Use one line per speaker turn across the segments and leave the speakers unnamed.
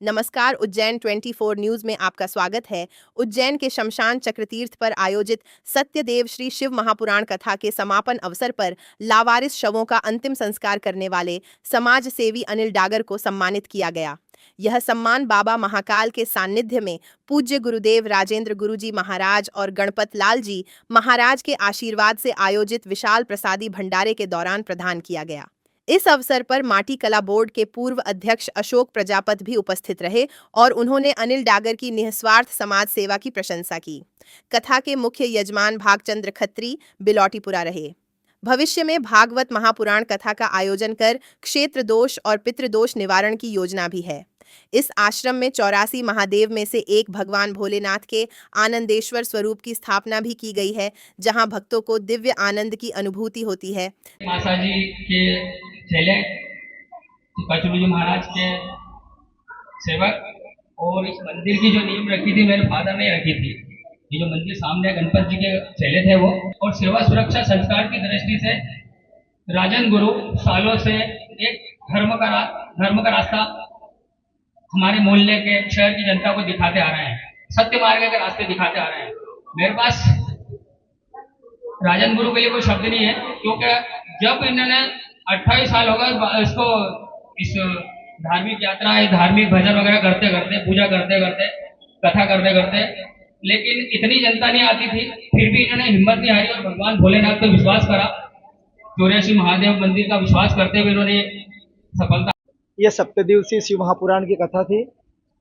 नमस्कार, उज्जैन 24 न्यूज में आपका स्वागत है। उज्जैन के शमशान चक्रतीर्थ पर आयोजित सत्यदेव श्री शिव महापुराण कथा के समापन अवसर पर लावारिस शवों का अंतिम संस्कार करने वाले समाज सेवी अनिल डागर को सम्मानित किया गया। यह सम्मान बाबा महाकाल के सानिध्य में पूज्य गुरुदेव राजेंद्र गुरुजी महाराज और गणपत लाल जी महाराज के आशीर्वाद से आयोजित विशाल प्रसादी भंडारे के दौरान प्रदान किया गया। इस अवसर पर माटी कला बोर्ड के पूर्व अध्यक्ष अशोक प्रजापत भी उपस्थित रहे और उन्होंने अनिल डागर की निस्वार्थ समाज सेवा की प्रशंसा की। कथा के मुख्य यजमान भागचंद्र खत्री बिलौटीपुरा रहे। भविष्य में भागवत महापुराण कथा का आयोजन कर क्षेत्र दोष और पितृदोष निवारण की योजना भी है। इस आश्रम में 84 महादेव में से एक भगवान भोलेनाथ के आनंदेश्वर स्वरूप की स्थापना भी की गई है, जहां भक्तों को दिव्य आनंद की अनुभूति होती है।
मासा जी के चेले कचरू जी महाराज के सेवक और इस मंदिर की जो नींव रखी थी मेरे फादर ने रखी थी। ये जो मंदिर सामने गणपत जी के चेले थे वो, और सेवा सुरक्षा संस्कार की दृष्टि से राजन गुरु सालों से एक धर्म का रास्ता हमारे मोहल्ले के शहर की जनता को दिखाते आ रहे हैं, सत्य मार्ग के रास्ते दिखाते आ रहे हैं। मेरे पास राजन गुरु के लिए कोई शब्द नहीं है, क्योंकि जब इन्होंने 28 साल हो गए इसको, इस धार्मिक यात्रा, इस धार्मिक भजन वगैरह करते करते, पूजा करते करते, कथा करते करते, लेकिन इतनी जनता नहीं आती थी, फिर भी इन्होंने हिम्मत नहीं हारी और भगवान भोलेनाथ पर विश्वास करा। 84 महादेव मंदिर का विश्वास करते हुए इन्होंने सफलता।
ये सप्तदिवसीय शिव महापुराण की कथा थी।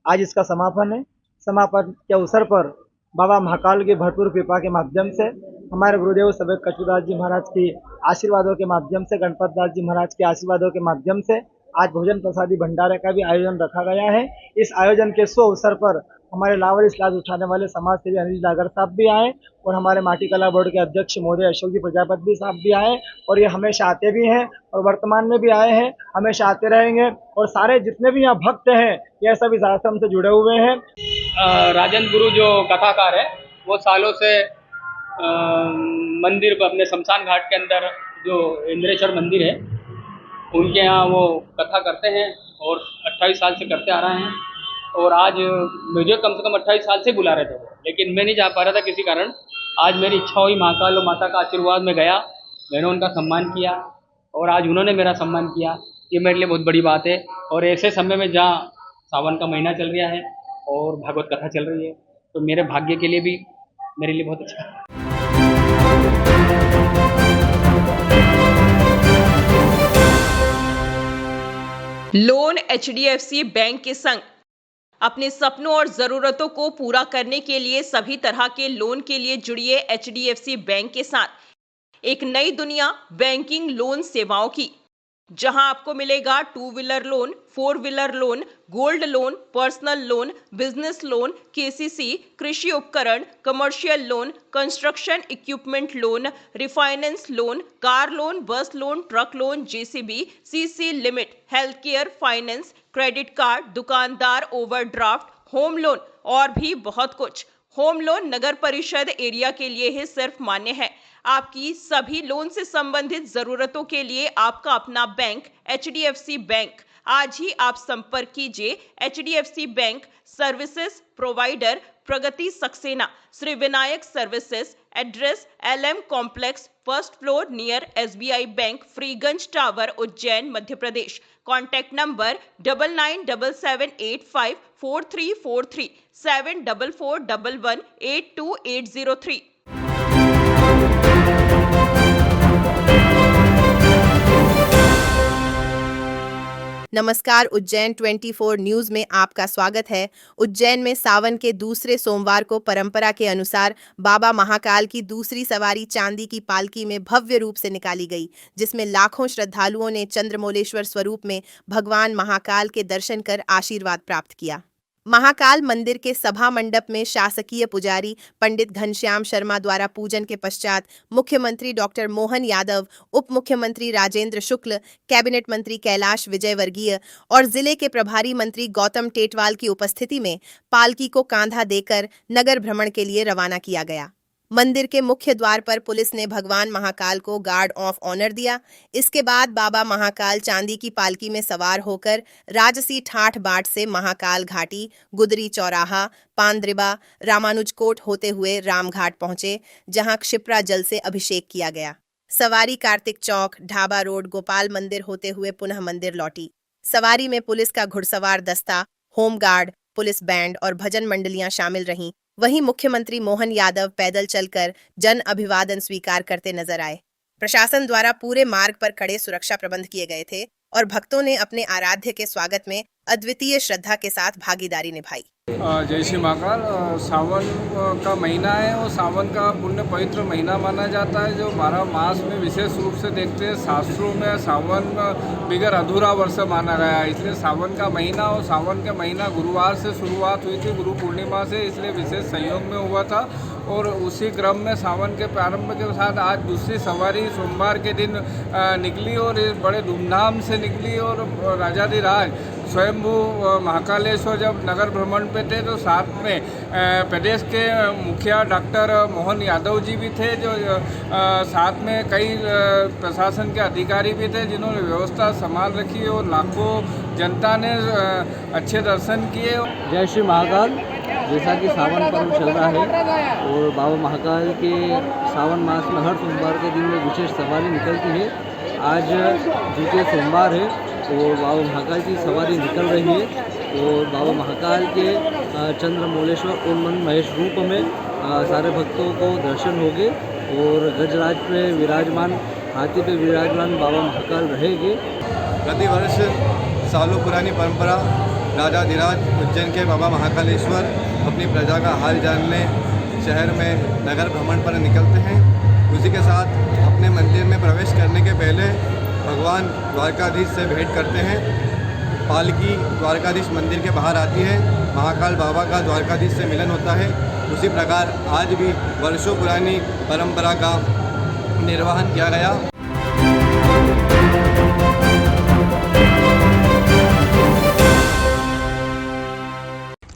आज इसका समापन है। समापन के अवसर पर बाबा महाकाल की भरपूर कृपा के माध्यम से, हमारे गुरुदेव सभ्य कचूदास जी महाराज की आशीर्वादों के माध्यम से, गणपत दास जी महाराज के आशीर्वादों के माध्यम से आज भोजन प्रसादी भंडारे का भी आयोजन रखा गया है। इस आयोजन के शुभ अवसर पर हमारे लावारिस लाज उठाने वाले समाज सेवी अनिल डागर साहब भी आए और हमारे माटी कला बोर्ड के अध्यक्ष महोदय अशोक जी प्रजापत भी साहब भी आए, और ये हमेशा आते भी हैं और वर्तमान में भी आए हैं, हमेशा आते रहेंगे। और सारे जितने भी यहाँ भक्त हैं ये सब इस आश्रम से जुड़े हुए हैं।
राजन गुरु जो कथाकार है वो सालों से मंदिर पर अपने शमशान घाट के अंदर जो इंद्रेश्वर मंदिर है उनके यहाँ वो कथा करते हैं और 28 साल से करते आ रहे हैं। और आज मुझे कम से कम 28 साल से बुला रहे थे, लेकिन मैं नहीं जा पा रहा था किसी कारण। आज मेरी इच्छा हुई, महाकाल और माता का आशीर्वाद में गया, मैंने उनका सम्मान किया और आज उन्होंने मेरा सम्मान किया। ये मेरे लिए बहुत बड़ी बात है। और ऐसे समय में जहाँ सावन का महीना चल रहा है और भागवत कथा चल रही है, तो मेरे भाग्य के लिए भी मेरे लिए बहुत अच्छा है।
लोन एचडीएफसी बैंक के संग अपने सपनों और जरूरतों को पूरा करने के लिए सभी तरह के लोन के लिए जुड़िए एचडीएफसी बैंक के साथ। एक नई दुनिया बैंकिंग लोन सेवाओं की, जहां आपको मिलेगा 2 wheeler loan, 4 wheeler loan, gold loan, personal loan, business loan, KCC, कृषि उपकरण, commercial loan, construction equipment loan, refinance loan, car loan, bus loan, truck loan, JCB, CC limit, health care finance, credit card, दुकानदार overdraft, home loan और भी बहुत कुछ। Home loan नगर परिषद area के लिए ही सिर्फ मान्य है। आपकी सभी लोन से संबंधित जरूरतों के लिए आपका अपना बैंक एचडीएफसी बैंक। आज ही आप संपर्क कीजिए HDFC bank services provider Pragati Saxena, Shri Vinayak services, address LM complex, first floor near SBI bank, Freeganj tower, Ujjain, Madhya Pradesh. Contact number 9977854343 7441182803।
नमस्कार, उज्जैन 24 न्यूज में आपका स्वागत है। उज्जैन में सावन के दूसरे सोमवार को परंपरा के अनुसार बाबा महाकाल की दूसरी सवारी चांदी की पालकी में भव्य रूप से निकाली गई, जिसमें लाखों श्रद्धालुओं ने चंद्रमौलेश्वर स्वरूप में भगवान महाकाल के दर्शन कर आशीर्वाद प्राप्त किया। महाकाल मंदिर के सभा मंडप में शासकीय पुजारी पंडित घनश्याम शर्मा द्वारा पूजन के पश्चात मुख्यमंत्री डॉक्टर मोहन यादव, उप मुख्यमंत्री राजेंद्र शुक्ल, कैबिनेट मंत्री कैलाश विजयवर्गीय और जिले के प्रभारी मंत्री गौतम टेटवाल की उपस्थिति में पालकी को कांधा देकर नगर भ्रमण के लिए रवाना किया गया। मंदिर के मुख्य द्वार पर पुलिस ने भगवान महाकाल को गार्ड ऑफ ऑनर दिया। इसके बाद बाबा महाकाल चांदी की पालकी में सवार होकर राजसी ठाठ बाट से महाकाल घाटी, गुदरी चौराहा, पांद्रिबा, रामानुजकोट होते हुए रामघाट पहुंचे, जहां क्षिप्रा जल से अभिषेक किया गया। सवारी कार्तिक चौक, ढाबा रोड, गोपाल मंदिर होते हुए पुनः मंदिर लौटी। सवारी में पुलिस का घुड़सवार दस्ता, होमगार्ड, पुलिस बैंड और भजन मंडलियां शामिल रहीं। वहीं मुख्यमंत्री मोहन यादव पैदल चलकर जन अभिवादन स्वीकार करते नजर आए। प्रशासन द्वारा पूरे मार्ग पर कड़े सुरक्षा प्रबंध किए गए थे और भक्तों ने अपने आराध्य के स्वागत में अद्वितीय श्रद्धा के साथ भागीदारी निभाई।
जय श्री महाकाल। सावन का महीना है और सावन का पुण्य पवित्र महीना माना जाता है, जो 12 मास में विशेष रूप से देखते हैं। शास्त्रों में सावन बिगर अधूरा वर्ष माना गया है, इसलिए सावन का महीना और सावन का महीना गुरुवार से शुरुआत हुई थी, गुरु पूर्णिमा से, इसलिए विशेष संयोग में हुआ था। और उसी क्रम में सावन के प्रारंभ के साथ आज दूसरी सवारी सोमवार के दिन निकली और बड़े धूमधाम से निकली। और राजाधिराज स्वयंभू महाकालेश्वर जब नगर भ्रमण पे थे तो साथ में प्रदेश के मुखिया डॉक्टर मोहन यादव जी भी थे, जो साथ में कई प्रशासन के अधिकारी भी थे, जिन्होंने व्यवस्था संभाल रखी और लाखों जनता ने अच्छे दर्शन किए।
जय श्री महाकाल। जैसा कि सावन पर्व चल रहा है और बाबा महाकाल के सावन मास में हर सोमवार के दिन में विशेष सवारी निकलती है। आज द्वितीय सोमवार है और बाबा महाकाल की सवारी निकल रही है और बाबा महाकाल के चंद्रमौलेश्वर उन्मन महेश रूप में सारे भक्तों को दर्शन होंगे और गजराज पे विराजमान, हाथी पे विराजमान बाबा महाकाल रहेंगे।
प्रतिवर्ष सालों पुरानी परंपरा राजाधिराज उज्जैन के बाबा महाकालेश्वर अपनी प्रजा का हाल जानने शहर में नगर भ्रमण पर निकलते हैं। उसी के साथ अपने मंदिर में प्रवेश करने के पहले भगवान द्वारकाधीश से भेंट करते हैं। पालकी द्वारकाधीश मंदिर के बाहर आती है, महाकाल बाबा का द्वारकाधीश से मिलन होता है। उसी प्रकार आज भी वर्षों पुरानी परंपरा का निर्वहन किया गया।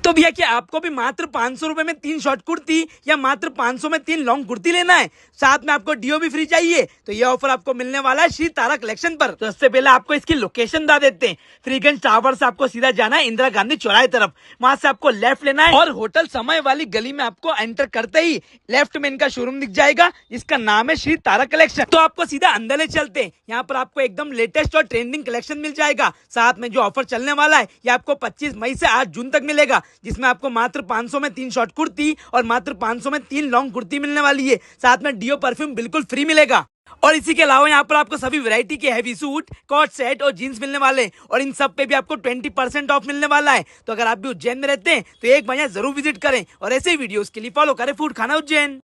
तो भैया क्या आपको भी मात्र 500 रुपए में 3 शॉर्ट कुर्ती या मात्र 500 में 3 लॉन्ग कुर्ती लेना है, साथ में आपको डीओ भी फ्री चाहिए, तो ये ऑफर आपको मिलने वाला है श्री तारा कलेक्शन पर। तो इससे पहले आपको इसकी लोकेशन बता देते हैं। फ्रीगंज टावर से आपको सीधा जाना है इंदिरा गांधी चौराहे तरफ, वहां से आपको लेफ्ट लेना है और होटल समय वाली गली में आपको एंटर करते ही लेफ्ट में इनका शोरूम दिख जाएगा, जिसका नाम है श्री तारा कलेक्शन। तो आपको सीधा अंदर ले चलते हैं। यहाँ पर आपको एकदम लेटेस्ट और ट्रेंडिंग कलेक्शन मिल जाएगा। साथ में जो ऑफर चलने वाला है ये आपको 25 मई से 8 जून तक मिलेगा, जिसमें आपको मात्र 500 में 3 शॉर्ट कुर्ती और मात्र 500 में 3 लॉन्ग कुर्ती मिलने वाली है। साथ में डीओ परफ्यूम बिल्कुल फ्री मिलेगा। और इसी के अलावा यहाँ पर आपको सभी वैरायटी के हैवी सूट, कॉट सेट और जीन्स मिलने वाले हैं और इन सब पे भी आपको 20% ऑफ मिलने वाला है। तो अगर आप भी उज्जैन में रहते हैं तो एक बार यहाँ जरूर विजिट करें और ऐसे ही वीडियोस के लिए फॉलो करें फूड खाना उज्जैन।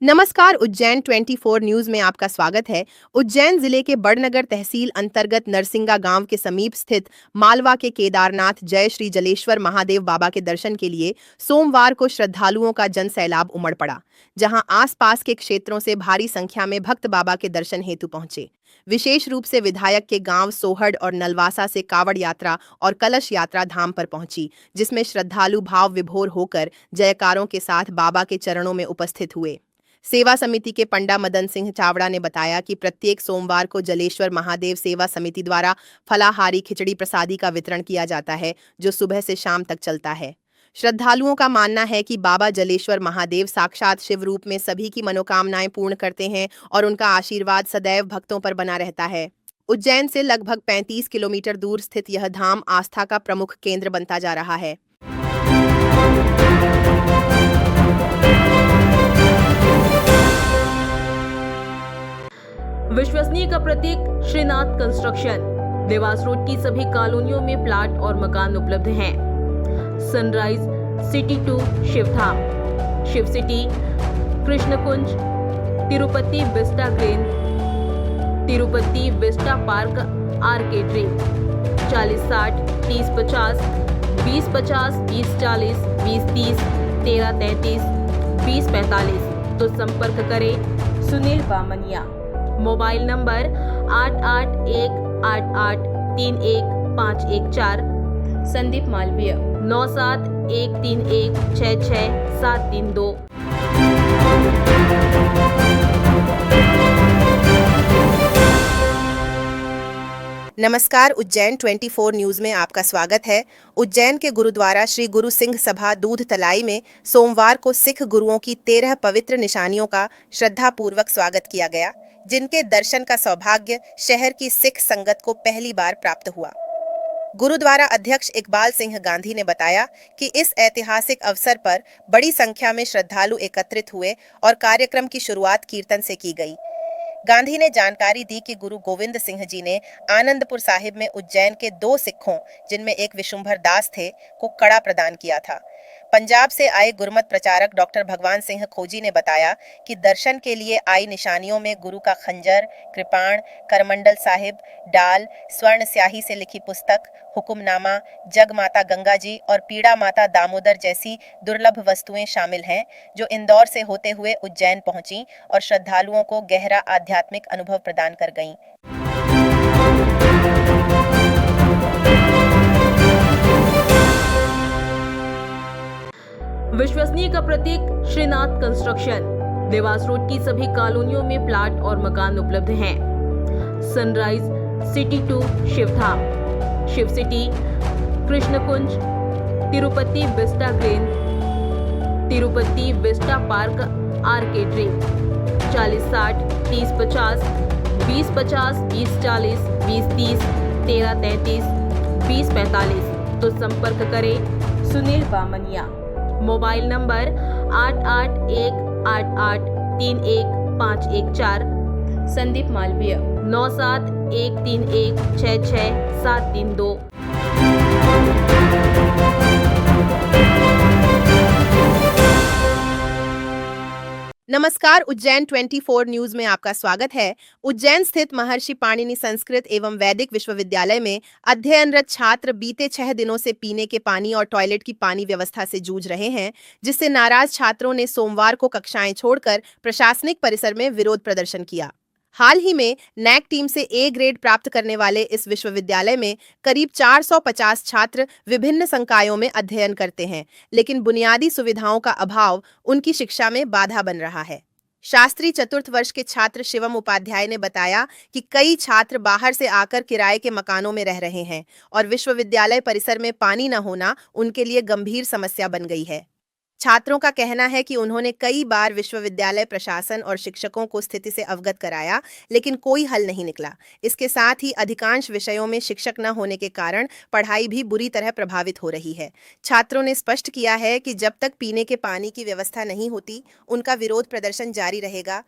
नमस्कार, उज्जैन 24 न्यूज में आपका स्वागत है। उज्जैन जिले के बड़नगर तहसील अंतर्गत नरसिंगा गांव के समीप स्थित मालवा के केदारनाथ जय श्री जलेश्वर महादेव बाबा के दर्शन के लिए सोमवार को श्रद्धालुओं का जन सैलाब उमड़ पड़ा, जहां आसपास के क्षेत्रों से भारी संख्या में भक्त बाबा के दर्शन हेतु पहुंचे। विशेष रूप से विधायक के गांव सोहड़ और नलवासा से कावड़ यात्रा और कलश यात्रा धाम पर पहुंची, जिसमें श्रद्धालु भाव विभोर होकर जयकारों के साथ बाबा के चरणों में उपस्थित हुए। सेवा समिति के पंडा मदन सिंह चावड़ा ने बताया कि प्रत्येक सोमवार को जलेश्वर महादेव सेवा समिति द्वारा फलाहारी खिचड़ी प्रसादी का वितरण किया जाता है, जो सुबह से शाम तक चलता है। श्रद्धालुओं का मानना है कि बाबा जलेश्वर महादेव साक्षात शिव रूप में सभी की मनोकामनाएं पूर्ण करते हैं और उनका आशीर्वाद सदैव भक्तों पर बना रहता है। उज्जैन से लगभग 35 किलोमीटर दूर स्थित यह धाम आस्था का प्रमुख केंद्र बनता जा रहा है।
विश्वसनीय का प्रतीक श्रीनाथ कंस्ट्रक्शन। देवास रोड की सभी कॉलोनियों में प्लाट और मकान उपलब्ध हैं। Sunrise city 2 Shivdham, Shiv city, Krishnakunj, Tirupati vista green, Tirupati vista park आर्केड्री। 4060 3050, 2050 2040, 2030 1333, 2045। तो संपर्क करें सुनील बामनिया। Mobile number 8818831514, Sandeep Malviya 9713166732।
नमस्कार, उज्जैन 24 न्यूज में आपका स्वागत है। उज्जैन के गुरुद्वारा श्री गुरु सिंह सभा दूध तलाई में सोमवार को सिख गुरुओं की 13 पवित्र निशानियों का श्रद्धापूर्वक स्वागत किया गया, जिनके दर्शन का सौभाग्य शहर की सिख संगत को पहली बार प्राप्त हुआ। गुरुद्वारा अध्यक्ष इकबाल सिंह गांधी ने बताया कि इस ऐतिहासिक अवसर पर बड़ी संख्या में श्रद्धालु एकत्रित हुए और कार्यक्रम की शुरुआत कीर्तन से की गई। गांधी ने जानकारी दी कि गुरु गोविंद सिंह जी ने आनंदपुर साहिब में उज्जैन के 2 सिखों, जिनमें एक विशुंभर दास थे, को कड़ा प्रदान किया था। पंजाब से आए गुरमत प्रचारक डॉक्टर भगवान सिंह खोजी ने बताया कि दर्शन के लिए आई निशानियों में गुरु का खंजर, कृपाण, करमंडल साहिब, डाल, स्वर्ण स्याही से लिखी पुस्तक, हुक्मनामा, जग माता गंगा जी और पीड़ा माता दामोदर जैसी दुर्लभ वस्तुएं शामिल हैं, जो इंदौर से होते हुए उज्जैन पहुंची और श्रद्धालुओं को गहरा आध्यात्मिक अनुभव प्रदान कर गईं।
विश्वसनीय का प्रतीक श्रीनाथ कंस्ट्रक्शन। देवास रोड की सभी कॉलोनियों में प्लाट और मकान उपलब्ध हैं। Sunrise city 2 Shivdham, Shiv city, Krishnakunj, Tirupati vista green, Tirupati vista park आर्केड्री। 4060 3050, 2050, 2040, 2030, 1333, 2045। तो संपर्क करें सुनील बामनिया। Mobile number 8818831514। संदीप मालवीय 9713166732।
नमस्कार, उज्जैन 24 न्यूज में आपका स्वागत है। उज्जैन स्थित महर्षि पाणिनि संस्कृत एवं वैदिक विश्वविद्यालय में अध्ययनरत छात्र बीते 6 दिनों से पीने के पानी और टॉयलेट की पानी व्यवस्था से जूझ रहे हैं, जिससे नाराज छात्रों ने सोमवार को कक्षाएं छोड़कर प्रशासनिक परिसर में विरोध प्रदर्शन किया। हाल ही में नैक टीम से ए ग्रेड प्राप्त करने वाले इस विश्वविद्यालय में करीब 450 छात्र विभिन्न संकायों में अध्ययन करते हैं, लेकिन बुनियादी सुविधाओं का अभाव उनकी शिक्षा में बाधा बन रहा है। शास्त्री चतुर्थ वर्ष के छात्र शिवम उपाध्याय ने बताया कि कई छात्र बाहर से आकर किराए के मकानों में रह रहे हैं और विश्वविद्यालय परिसर में पानी न होना उनके लिए गंभीर समस्या बन गई है। छात्रों का कहना है कि उन्होंने कई बार विश्वविद्यालय प्रशासन और शिक्षकों को स्थिति से अवगत कराया, लेकिन कोई हल नहीं निकला। इसके साथ ही अधिकांश विषयों में शिक्षक न होने के कारण पढ़ाई भी बुरी तरह प्रभावित हो रही है। छात्रों ने स्पष्ट किया है कि जब तक पीने के पानी की व्यवस्था नहीं होती, उनका विरोध प्रदर्शन जारी रहेगा।